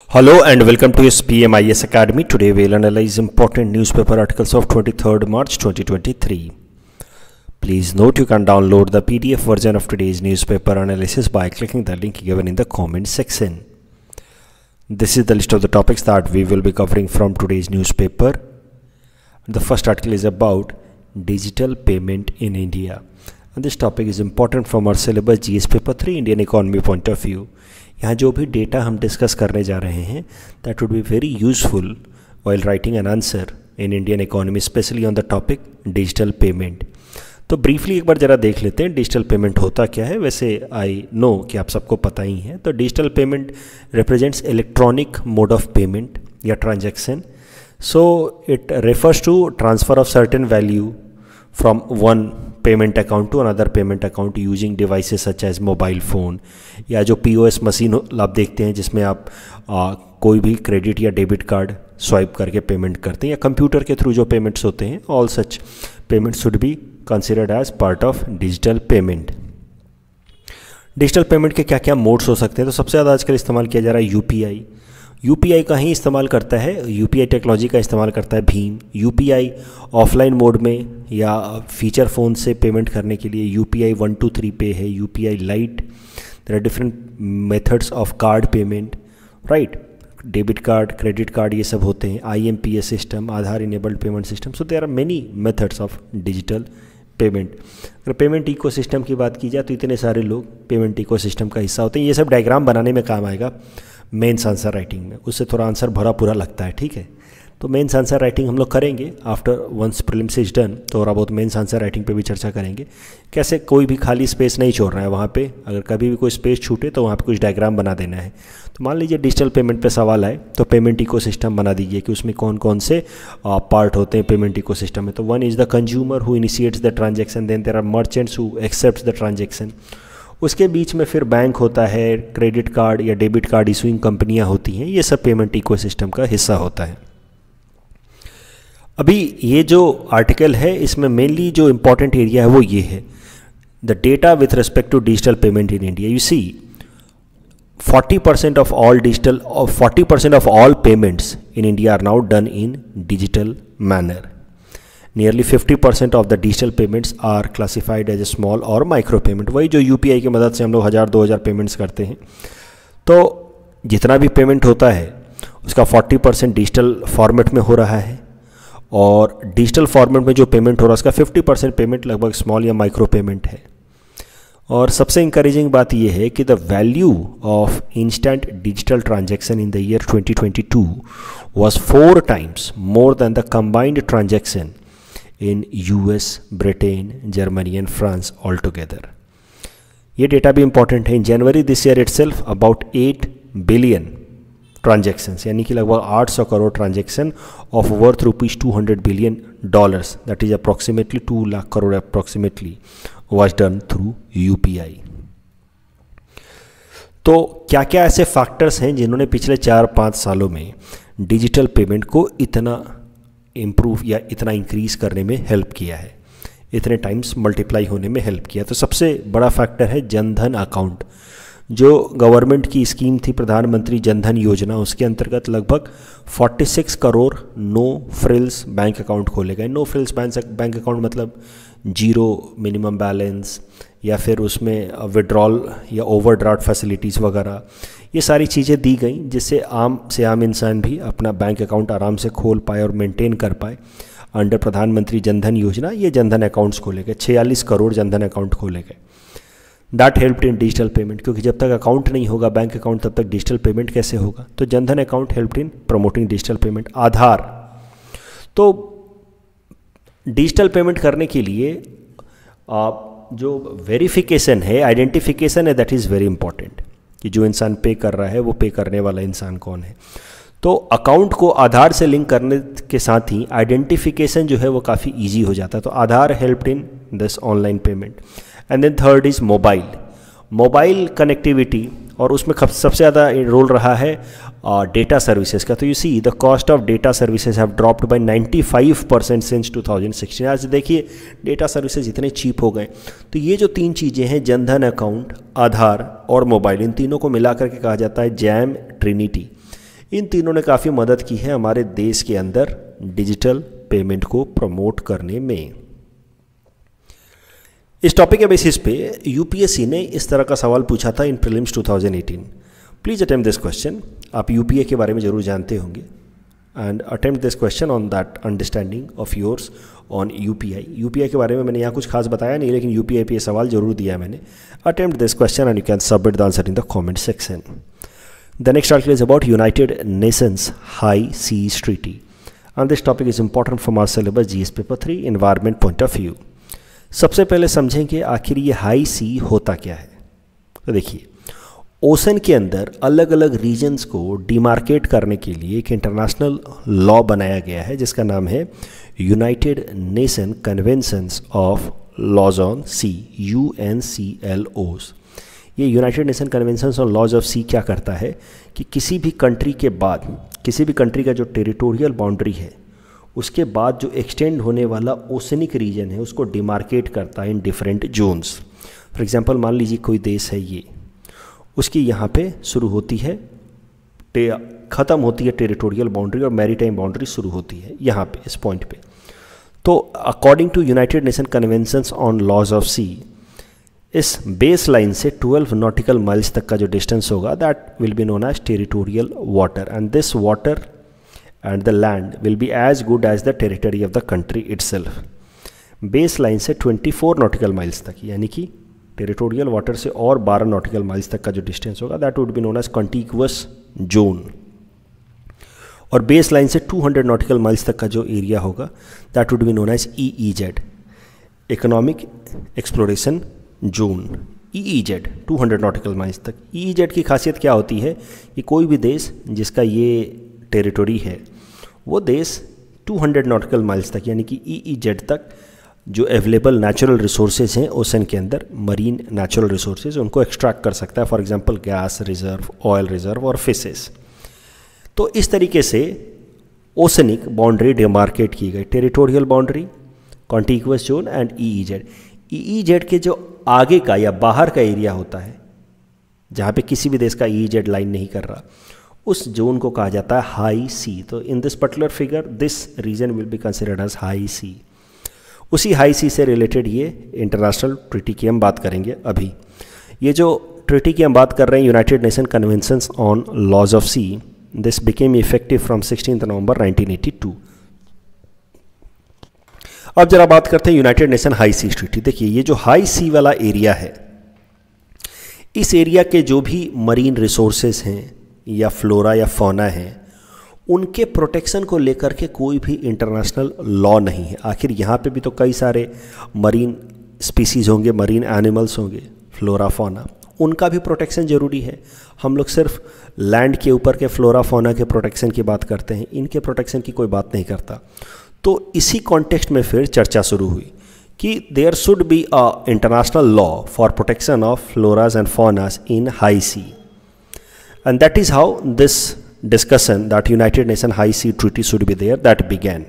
Hello and welcome to SPMIS Academy. Today we'll analyze important newspaper articles of 23rd March 2023. Please note you can download the PDF version of today's newspaper analysis by clicking the link given in the comment section. This is the list of the topics that we will be covering from today's newspaper. The first article is about digital payment in India. And this topic is important from our syllabus GS paper 3 Indian economy point of view. यहाँ जो भी data हम discuss करने जा रहे हैं that would be very useful while writing an answer in Indian economy specially on the topic digital payment. तो briefly एक बार ज़रा देख लेते हैं डिजिटल पेमेंट होता क्या है. वैसे आई नो कि आप सबको पता ही है. तो digital payment represents electronic mode of payment या transaction. So it refers to transfer of certain value from one payment account to another payment account using devices such as mobile phone या जो POS मशीन आप देखते हैं जिसमें आप कोई भी क्रेडिट या डेबिट कार्ड स्वाइप करके पेमेंट करते हैं या कंप्यूटर के थ्रू जो पेमेंट्स होते हैं. All such payments should be considered as part of digital payment. Digital payment के क्या क्या मोड्स हो सकते हैं. तो सबसे ज़्यादा आजकल इस्तेमाल किया जा रहा है यूपीआई. यूपीआई का ही इस्तेमाल करता है, यूपीआई टेक्नोलॉजी का इस्तेमाल करता है भीम. यूपीआई ऑफलाइन मोड में या फीचर फ़ोन से पेमेंट करने के लिए यूपीआई 123 पे है, UPI lite. There are different methods of card payment, right. Debit card, credit card, ये सब होते हैं. IMPS system, Aadhaar enabled payment system. So there are many methods of digital payment. अगर पेमेंट इकोसिस्टम की बात की जाए तो इतने सारे लोग पेमेंट इकोसिस्टम का हिस्सा होते हैं. ये सब डायग्राम बनाने में काम आएगा मेंस आंसर राइटिंग में. उससे थोड़ा आंसर भरा पूरा लगता है, ठीक है. तो मेंस आंसर राइटिंग हम लोग करेंगे after once prelims is done. तो थोड़ा बहुत मेंस आंसर राइटिंग पे भी चर्चा करेंगे. कैसे कोई भी खाली स्पेस नहीं छोड़ रहा है वहाँ पे. अगर कभी भी कोई स्पेस छूटे तो वहाँ पे कुछ डायग्राम बना देना है. तो मान लीजिए डिजिटल पेमेंट पे सवाल आए तो पेमेंट इकोसिस्टम बना दीजिए कि उसमें कौन कौन से पार्ट होते हैं पेमेंट इकोसिस्टम में. तो one is the consumer who initiates the transaction, then there are merchants who accepts the transaction. उसके बीच में फिर बैंक होता है, क्रेडिट कार्ड या डेबिट कार्ड इशूइंग कंपनियां होती हैं. ये सब पेमेंट इकोसिस्टम का हिस्सा होता है. अभी ये जो आर्टिकल है इसमें मेनली जो इम्पोर्टेंट एरिया है वो ये है the data with respect to digital payment in India. You see 40% of all payments in India are now done in digital manner. Nearly 50% of the digital payments are classified as a small or micro payment. वही जो UPI की मदद से हम लोग 1000-2000 payments करते हैं. तो जितना भी पेमेंट होता है उसका 40% डिजिटल फॉर्मेट में हो रहा है और डिजिटल फॉर्मेट में जो पेमेंट हो रहा है उसका 50% पेमेंट लगभग स्मॉल या माइक्रो पेमेंट है. और सबसे इंकरेजिंग बात यह है कि the value of instant digital transaction in the year 2022 was 4 times more than the combined transaction in US, Britain, Germany and France altogether. ये डेटा भी इंपॉर्टेंट है. In January this year itself about 8 billion transactions यानी कि लगभग 800 crore transaction of worth ₹200 billion, that is approximately 2 lakh crore approximately was done through UPI. तो क्या क्या ऐसे फैक्टर्स हैं जिन्होंने पिछले 4-5 सालों में डिजिटल पेमेंट को इतना इम्प्रूव या इतना इंक्रीज करने में हेल्प किया है, इतने टाइम्स मल्टीप्लाई होने में हेल्प किया. तो सबसे बड़ा फैक्टर है जनधन अकाउंट. जो गवर्नमेंट की स्कीम थी प्रधानमंत्री जनधन योजना, उसके अंतर्गत लगभग 46 crore no frills bank account खोले गए. नो फ्रिल्स बैंक अकाउंट मतलब जीरो मिनिमम बैलेंस या फिर उसमें विड्रॉल या ओवरड्राफ्ट फैसिलिटीज़ वगैरह, ये सारी चीज़ें दी गई जिससे आम से आम इंसान भी अपना बैंक अकाउंट आराम से खोल पाए और मेंटेन कर पाए. अंडर प्रधानमंत्री जनधन योजना ये जनधन अकाउंट्स खोले गए. 46 करोड़ जनधन अकाउंट खोले गए. That helped in digital payment, क्योंकि जब तक अकाउंट नहीं होगा बैंक अकाउंट तब तक डिजिटल पेमेंट कैसे होगा. तो Jan Dhan account helped in promoting digital payment. Aadhaar, तो डिजिटल पेमेंट करने के लिए जो वेरिफिकेशन है, आइडेंटिफिकेशन है, दैट इज़ वेरी इंपॉर्टेंट कि जो इंसान पे कर रहा है वो पे करने वाला इंसान कौन है. तो अकाउंट को आधार से लिंक करने के साथ ही आइडेंटिफिकेशन जो है वो काफ़ी इजी हो जाता है. तो Aadhaar helped in this online payment. And then third is mobile connectivity, और उसमें सबसे ज़्यादा रोल रहा है डेटा सर्विसेज का. तो you see the cost of data services have dropped by 95% since 2016. आज देखिए डेटा सर्विसेज इतने चीप हो गए. तो ये जो 3 चीज़ें हैं, जनधन अकाउंट, आधार और मोबाइल, इन तीनों को मिला करके कहा जाता है जैम ट्रिनिटी. इन तीनों ने काफ़ी मदद की है हमारे देश के अंदर डिजिटल पेमेंट को प्रमोट करने में। इस टॉपिक के बेसिस पे यूपीएससी ने इस तरह का सवाल पूछा था in prelims 2018। Please attempt this question. आप यूपीए के बारे में जरूर जानते होंगे and attempt this question on that understanding of yours on UPI. UPI के बारे में मैंने यहाँ कुछ खास बताया नहीं, लेकिन यूपीआई पे सवाल जरूर दिया है मैंने। Attempt this question and you can submit the answer in the comment section. The next article is about United Nations High Seas Treaty, and this topic is important from our syllabus GS paper 3 environment point of view। सबसे पहले समझेंगे आखिर ये high सी होता क्या है। तो देखिए, ओशन के अंदर अलग अलग रीजन्स को डिमार्केट करने के लिए एक इंटरनेशनल लॉ बनाया गया है जिसका नाम है United Nation conventions of laws on sea, UNCLOs। ये United Nation conventions on laws of sea क्या करता है कि किसी भी कंट्री के बाद, किसी भी कंट्री का जो टेरिटोरियल बाउंड्री है उसके बाद जो एक्सटेंड होने वाला ओशनिक रीजन है उसको डिमार्केट करता है in different zones. For example मान लीजिए कोई देश है, ये उसकी यहाँ पे शुरू होती है, ख़त्म होती है टेरिटोरियल बाउंड्री और मैरीटाइम बाउंड्री शुरू होती है यहाँ पे, इस पॉइंट पे। तो according to United Nation conventions on laws of sea, इस बेस लाइन से 12 नॉटिकल माइल्स तक का जो डिस्टेंस होगा that will be known as territorial water, and this water and the land will be as good as the territory of the country itself. Base line से 24 nautical miles तक, यानी कि territorial water से और 12 nautical miles तक का जो distance होगा that would be known as contiguous zone. और बेस लाइन से 200 नॉटिकल माइल्स तक का जो एरिया होगा that would be known as EEZ, economic exploration zone. EEZ 200 nautical miles तक। EEZ की खासियत क्या होती है कि कोई भी देश जिसका ये टेरिटोरी है वो देश 200 नॉटिकल माइल्स तक, यानी कि EEZ तक जो अवेलेबल नेचुरल रिसोर्सेज हैं ओशन के अंदर, मरीन नेचुरल रिसोर्सेज, उनको एक्सट्रैक्ट कर सकता है। For example gas reserve, oil reserve और फिशेस। तो इस तरीके से ओशनिक बाउंड्री डिमार्केट की गई, territorial boundary, contiguous zone and EEZ। EEZ के जो आगे का या बाहर का एरिया होता है जहाँ पे किसी भी देश का EEZ लाइन नहीं कर रहा, उस जोन को कहा जाता है हाई सी। तो in this particular figure this region will be considered as high sea. उसी हाई सी से रिलेटेड ये इंटरनेशनल ट्रीटी की हम बात करेंगे अभी। ये जो ट्रीटी की हम बात कर रहे हैं, United Nation conventions on laws of sea, this became effective from 16 November 1982। अब जरा बात करते हैं United Nation high sea treaty. देखिए, ये जो हाई सी वाला एरिया है, इस एरिया के जो भी मरीन रिसोर्सेज हैं या फ्लोरा या फौना है, उनके प्रोटेक्शन को लेकर के कोई भी इंटरनेशनल लॉ नहीं है। आखिर यहाँ पे भी तो कई सारे मरीन स्पीसीज होंगे, मरीन एनिमल्स होंगे, फ्लोरा फौना, उनका भी प्रोटेक्शन ज़रूरी है। हम लोग सिर्फ लैंड के ऊपर के फ्लोरा फौना के प्रोटेक्शन की बात करते हैं, इनके प्रोटेक्शन की कोई बात नहीं करता। तो इसी कॉन्टेक्स्ट में फिर चर्चा शुरू हुई कि there should be a international law for protection of floras and faunas in high sea, and that is how this discussion that United Nations High Sea Treaty should be there that began.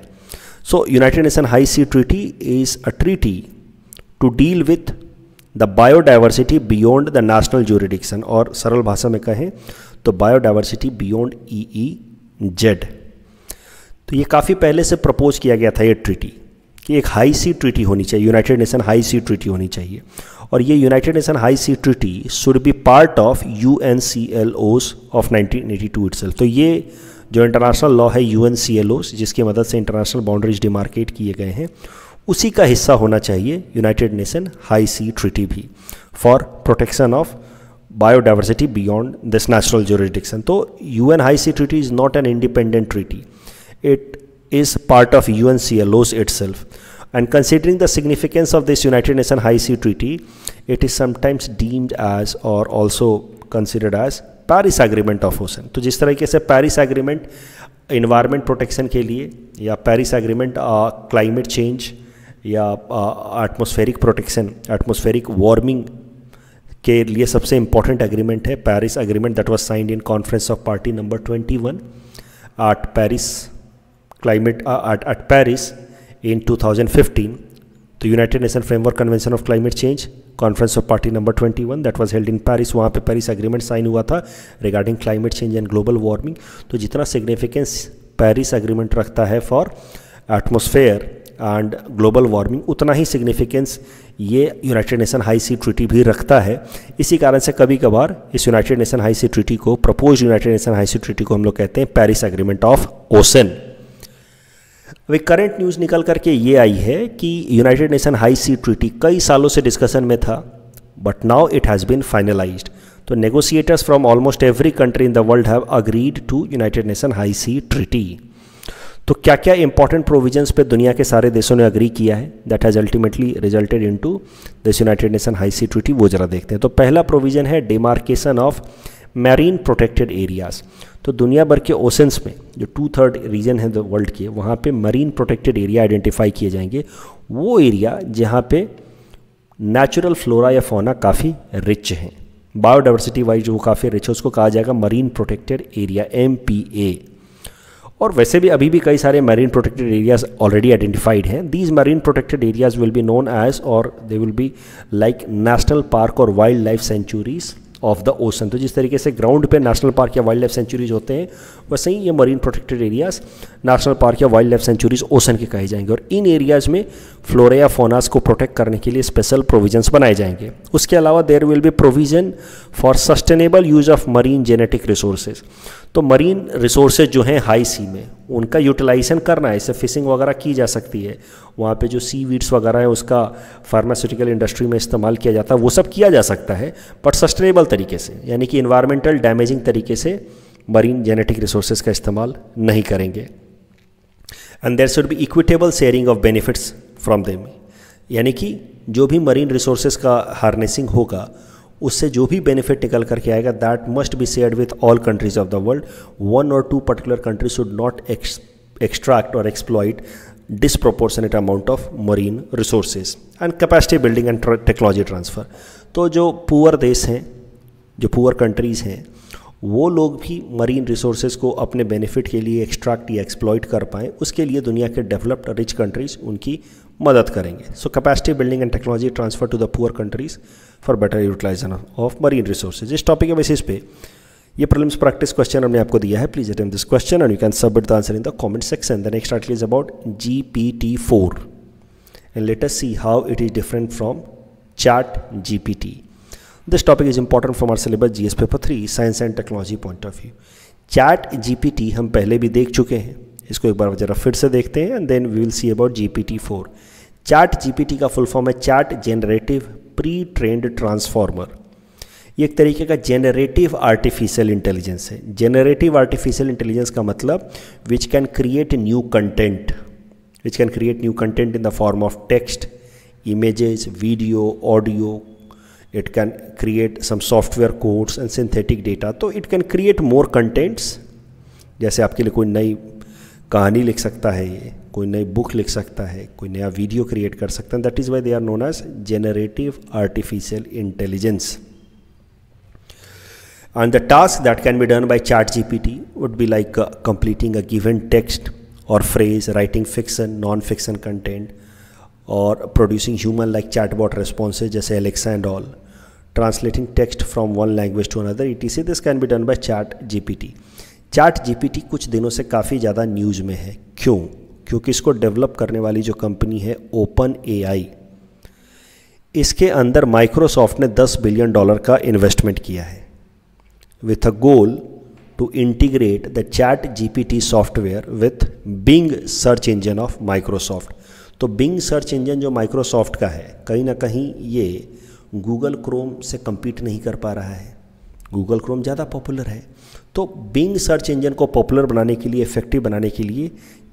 So United Nations High Sea Treaty is a treaty to deal with the biodiversity beyond the national jurisdiction, और सरल भाषा में कहें तो biodiversity beyond EEZ। तो ये काफ़ी पहले से प्रपोज किया गया था ये ट्रीटी कि एक हाई सी ट्रीटी होनी चाहिए, United Nation high sea treaty होनी चाहिए, और ये United Nation high sea treaty should be part of UNCLOs of 1982 itself. तो ये जो इंटरनेशनल लॉ है UNCLOs, जिसकी मदद से इंटरनेशनल बाउंड्रीज डिमार्केट किए गए हैं, उसी का हिस्सा होना चाहिए United Nation high sea treaty भी, for protection of biodiversity beyond this natural jurisdiction. तो UN high sea treaty is not an independent treaty, it is part of UNCLOs itself, and considering the significance of this United Nations High Sea Treaty, it is sometimes deemed as or also considered as Paris Agreement of Ocean। तो जिस तरीके से Paris agreement environment protection के लिए, या Paris agreement climate change या atmospheric protection, atmospheric warming के लिए सबसे इंपॉर्टेंट एग्रीमेंट है Paris agreement that was signed in conference of party number 21 at Paris in 2015 तो United nation framework convention of climate change conference of party number 21 that was held in Paris, वहाँ पे Paris agreement sign हुआ था regarding climate change and global warming. तो जितना significance Paris agreement रखता है for atmosphere and global warming, उतना ही significance ये United Nation high sea treaty भी रखता है। इसी कारण से कभी कभार इस United Nation high sea treaty को, propose United Nation high sea treaty को हम लोग कहते हैं पेरिस एग्रीमेंट ऑफ ओशन। अभी करंट न्यूज़ निकल करके ये आई है कि United Nation high sea treaty कई सालों से डिस्कशन में था, but now it has been finalized. तो negotiators from almost every country in the world have agreed to United Nation high sea treaty. तो क्या क्या इंपॉर्टेंट प्रोविजंस पे दुनिया के सारे देशों ने अग्री किया है that has ultimately resulted into this United Nation high sea treaty, वो जरा देखते हैं। तो पहला प्रोविजन है demarcation of marine protected areas. तो दुनिया भर के ओशंस में जो 2/3 रीजन है वर्ल्ड के, वहाँ पे मरीन प्रोटेक्टेड एरिया आइडेंटिफाई किए जाएंगे। वो एरिया जहाँ पे नेचुरल फ्लोरा या फौना काफ़ी रिच हैं, बायोडाइवर्सिटी वाइज वो काफ़ी रिच है, उसको कहा जाएगा मरीन प्रोटेक्टेड एरिया MPA। और वैसे भी अभी भी कई सारे marine protected areas already identified हैं। These marine protected areas will be known as और they will be like national park और wild life sanctuaries of the ocean. तो जिस तरीके से ग्राउंड पे नेशनल पार्क या वाइल्ड लाइफ सेंचुरीज होते हैं, वैसे ही ये marine protected areas national park या वाइल्ड लाइफ सेंचुरीज ओशन के कहे जाएंगे। और इन एरियाज में फ्लोरा या फौनास को प्रोटेक्ट करने के लिए स्पेशल प्रोविजंस बनाए जाएंगे। उसके अलावा there will be provision for sustainable use of marine genetic resources. तो मरीन रिसोर्सेज जो हैं हाई सी में, उनका यूटिलाइजेशन करना है, इससे फिशिंग वगैरह की जा सकती है। वहाँ पे जो सी वीड्स वगैरह है उसका फार्मास्यूटिकल इंडस्ट्री में इस्तेमाल किया जाता है, वो सब किया जा सकता है, बट सस्टेनेबल तरीके से, यानी कि इन्वायरमेंटल डैमेजिंग तरीके से मरीन जेनेटिक रिसोर्सेज का इस्तेमाल नहीं करेंगे। And there should be equitable sharing of benefits from them, यानी कि जो भी मरीन रिसोर्सेज का हार्नेसिंग होगा उससे जो भी बेनिफिट निकल करके आएगा that must be shared with all countries of the world. 1 or 2 particular countries should not extract और exploit disproportionate amount of marine resources. And capacity building and technology transfer. तो जो पुअर देश हैं, जो पुअर कंट्रीज़ हैं, वो लोग भी मरीन रिसोर्सेज को अपने बेनिफिट के लिए एक्सट्रैक्ट या एक्सप्लॉइट कर पाएँ, उसके लिए दुनिया के डेवलप्ड रिच कंट्रीज़ उनकी मदद करेंगे। So capacity building and technology transfer to the poor countries for better utilization of marine resources. इस टॉपिक के बेसिस पे ये प्रीलिम्स प्रैक्टिस क्वेश्चन हमने आपको दिया है। Please attempt this question and you can submit the answer in the comment section. The next article is about GPT-4 and let us see how it is different from ChatGPT। This topic is important from our syllabus GS paper 3 science and technology point of view. ChatGPT हम पहले भी देख चुके हैं, इसको एक बार जरा फिर से देखते हैं and then we will see about GPT-4। ChatGPT का फुल फॉर्म है chat generative pre trained transformer. ये एक तरीके का जेनरेटिव आर्टिफिशियल इंटेलिजेंस है। जेनरेटिव आर्टिफिशियल इंटेलिजेंस का मतलब which can create new content, which can create new content in the form of text, images, video, audio. It can create some software codes and synthetic data. तो it can create more contents। जैसे आपके लिए कोई नई कहानी लिख सकता है, ये कोई नई बुक लिख सकता है, कोई नया वीडियो क्रिएट कर सकता है। That is why they are known as generative artificial intelligence. And the task that can be done by ChatGPT would be like completing a given text or phrase, writing fiction, non-fiction content, और producing human-like chatbot responses जैसे Alexa and all, translating text from one language to another, etc. This can be done by ChatGPT। ChatGPT कुछ दिनों से काफ़ी ज़्यादा news में है। क्यों? क्योंकि इसको डेवलप करने वाली जो कंपनी है OpenAI, इसके अंदर माइक्रोसॉफ्ट ने $10 बिलियन का इन्वेस्टमेंट किया है with a goal to integrate the ChatGPT software with Bing search engine of Microsoft. तो बिंग सर्च इंजन जो माइक्रोसॉफ्ट का है, कहीं ना कहीं ये गूगल क्रोम से compete नहीं कर पा रहा है। गूगल क्रोम ज़्यादा पॉपुलर है, तो बिंग सर्च इंजन को पॉपुलर बनाने के लिए, इफेक्टिव बनाने के लिए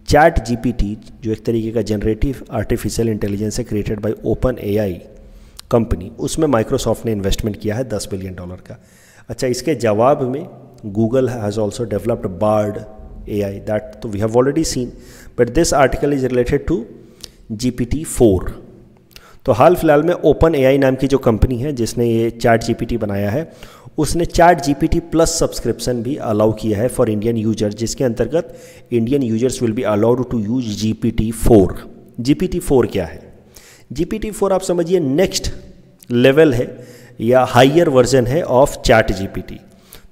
ChatGPT जो एक तरीके का जनरेटिव आर्टिफिशियल इंटेलिजेंस है क्रिएटेड बाय OpenAI कंपनी, उसमें माइक्रोसॉफ्ट ने इन्वेस्टमेंट किया है $10 बिलियन का। अच्छा, इसके जवाब में Google has also developed Bard AI, that तो we have already seen, but this article is related to GPT-4। तो हाल फिलहाल में OpenAI नाम की जो कंपनी है जिसने ये ChatGPT बनाया है, उसने ChatGPT प्लस सब्सक्रिप्शन भी अलाउ किया है फॉर इंडियन यूजर्स, जिसके अंतर्गत Indian users will be allowed to use GPT-4। GPT-4 क्या है? GPT-4 आप समझिए नेक्स्ट लेवल है या हाइयर वर्जन है ऑफ चैट जीपीटी।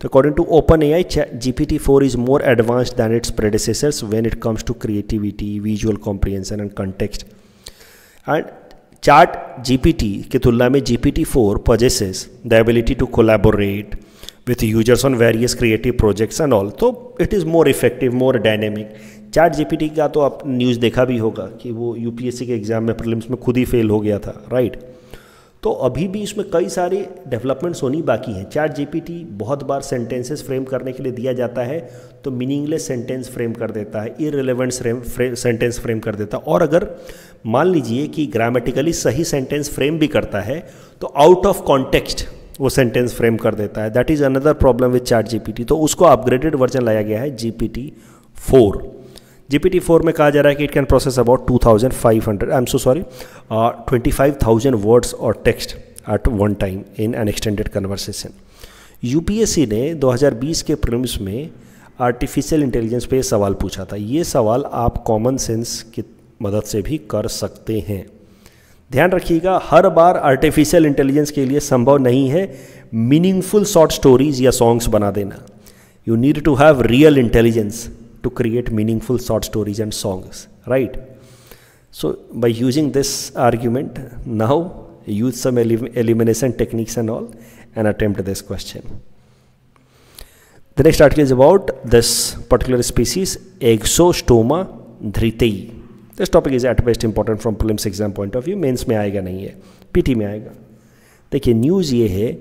तो according to OpenAI, GPT-4 is more advanced than its predecessors when it comes to creativity, visual comprehension and context. And Chat GPT की तुलना में GPT-4 possesses the ability to collaborate with users on various creative projects and all. तो it is more effective, more dynamic. Chat GPT का तो आप news देखा भी होगा कि वो UPSC के एग्जाम में प्रीलिम्स में खुद ही फेल हो गया था, राइट? तो अभी भी इसमें कई सारे डेवलपमेंट्स होनी बाकी हैं। चैट जीपीटी बहुत बार सेंटेंसेस फ्रेम करने के लिए दिया जाता है तो मीनिंगलेस सेंटेंस फ्रेम कर देता है, इररिलेवेंट सेंटेंस फ्रेम कर देता है, और अगर मान लीजिए कि ग्रामेटिकली सही सेंटेंस फ्रेम भी करता है तो आउट ऑफ कॉन्टेक्स्ट वो सेंटेंस फ्रेम कर देता है। That is another problem with chat GPT. तो उसको अपग्रेडेड वर्जन लाया गया है GPT-4। GPT-4 में कहा जा रहा है कि it can process about 25,000 words और text at one time in an extended conversation. UPSC ने 2020 के प्रीलिम्स में आर्टिफिशियल इंटेलिजेंस पे सवाल पूछा था। ये सवाल आप कॉमन सेंस की मदद से भी कर सकते हैं। ध्यान रखिएगा, हर बार आर्टिफिशियल इंटेलिजेंस के लिए संभव नहीं है मीनिंगफुल शॉर्ट स्टोरीज या सॉन्ग्स बना देना। You need to have real intelligence to create meaningful short stories and songs, right? So by using this argument, now use some elimination techniques and all and attempt this question. The next article is about this particular species, Exostoma dhritei. This topic is at best important from prelims exam point of view. Mains में आएगा नहीं है, PT में आएगा। देखिए news ये है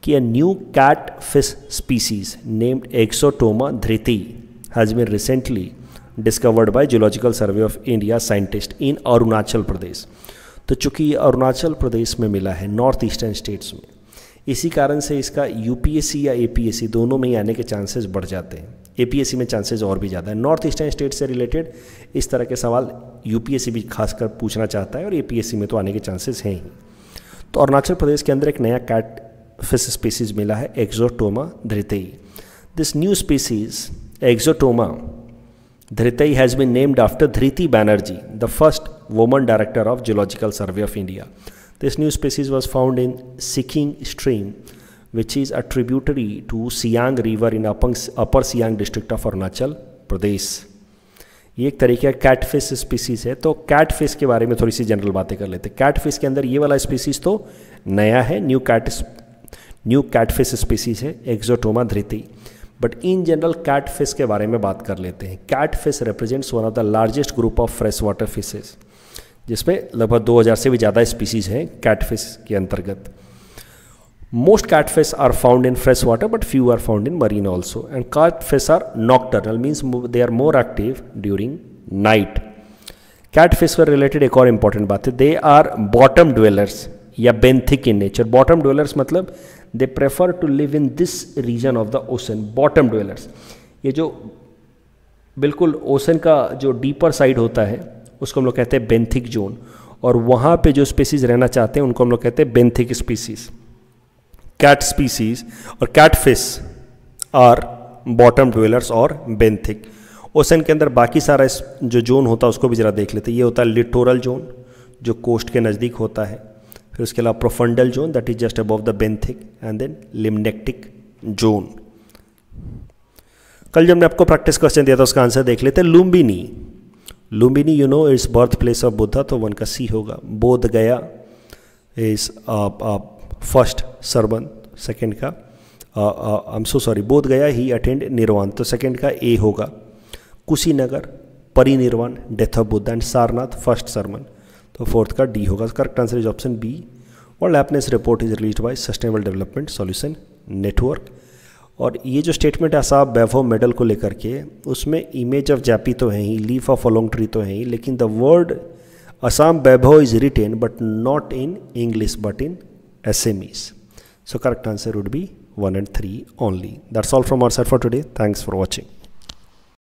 कि a new catfish species named Exostoma dhritei has been recently discovered by Geological Survey of India scientists in Arunachal Pradesh. तो चूँकि ये अरुणाचल प्रदेश में मिला है, नॉर्थ ईस्टर्न स्टेट्स में, इसी कारण से इसका यूपीएससी या एपीएससी दोनों में ही आने के चांसेस बढ़ जाते हैं। एपीएससी में चांसेस और भी ज़्यादा है। नॉर्थ ईस्टर्न स्टेट से रिलेटेड इस तरह के सवाल यूपीएससी भी खासकर पूछना चाहता है और एपीएससी में तो आने के चांसेस हैं ही। तो अरुणाचल प्रदेश के अंदर एक नया कैट फिश स्पीसीज मिला है, एक्सोटोमा धृतेई। This new species Exostoma dhritei has been named after Dhriti Banerjee, the first woman director of Geological Survey of India. This new species was found in Sikking stream, which is a tributary to Siang River in Upper Siang district of Arunachal Pradesh. ये एक तरीके का catfish species है। तो catfish के बारे में थोड़ी सी जनरल बातें कर लेते हैं। कैटफिश के अंदर ये वाला स्पीसीज तो नया है, न्यू कैटफिश स्पीसीज है Exostoma धृतेई। But in general catfish के बारे में बात कर लेते हैं। Catfish represents one of the largest group of fresh water fishes, जिसमें लगभग 2000 से भी ज़्यादा स्पीसीज हैं कैटफिश के अंतर्गत। Most catfish are found in fresh water but few are found in marine also, and catfish are nocturnal, means they are more active during night. Catfish से related एक और इंपॉर्टेंट बात है, दे आर बॉटम ड्वेलर्स या benthic in nature. Bottom dwellers मतलब they prefer to live in this region of the ocean. Bottom dwellers, ये जो बिल्कुल ओशन का जो डीपर साइड होता है उसको हम लोग कहते हैं बेंथिक जोन, और वहाँ पे जो स्पीसीज रहना चाहते हैं उनको हम लोग कहते हैं बेंथिक स्पीसीज। कैट स्पीसीज और कैटफिश आर बॉटम ड्वेलर्स और बेंथिक। ओशन के अंदर बाकी सारा जो जोन होता है उसको भी ज़रा देख लेते हैं। ये होता है लिटोरल जोन जो कोस्ट के नज़दीक होता है, फिर उसके अलावा profundal zone that is just above the benthic, and then limnetic zone. कल जब मैंने आपको प्रैक्टिस क्वेश्चन दिया था उसका आंसर देख लेते हैं। Lumbini, Lumbini you know it's birth place of Buddha, तो वन का सी होगा। बोध गया इज फर्स्ट सरवन, सेकेंड का आई एम सो सॉरी, बोध गया ही अटेंड निर्वाण, तो सेकेंड का ए होगा। Kushinagar parinirvana, death of Buddha, and Sarnath first sermon, तो फोर्थ का डी होगा। Correct answer is option B. World happiness report is released by sustainable development solution network. और ये जो स्टेटमेंट है असम वैभव मेडल को लेकर के, उसमें इमेज ऑफ जापी तो है ही, लीफ ऑफ अलोंग ट्री तो है ही, लेकिन the word Assam Vaibhav is written but not in English but in SMEs. So correct answer would be 1 and 3 only. That's all from our side for today. Thanks for watching.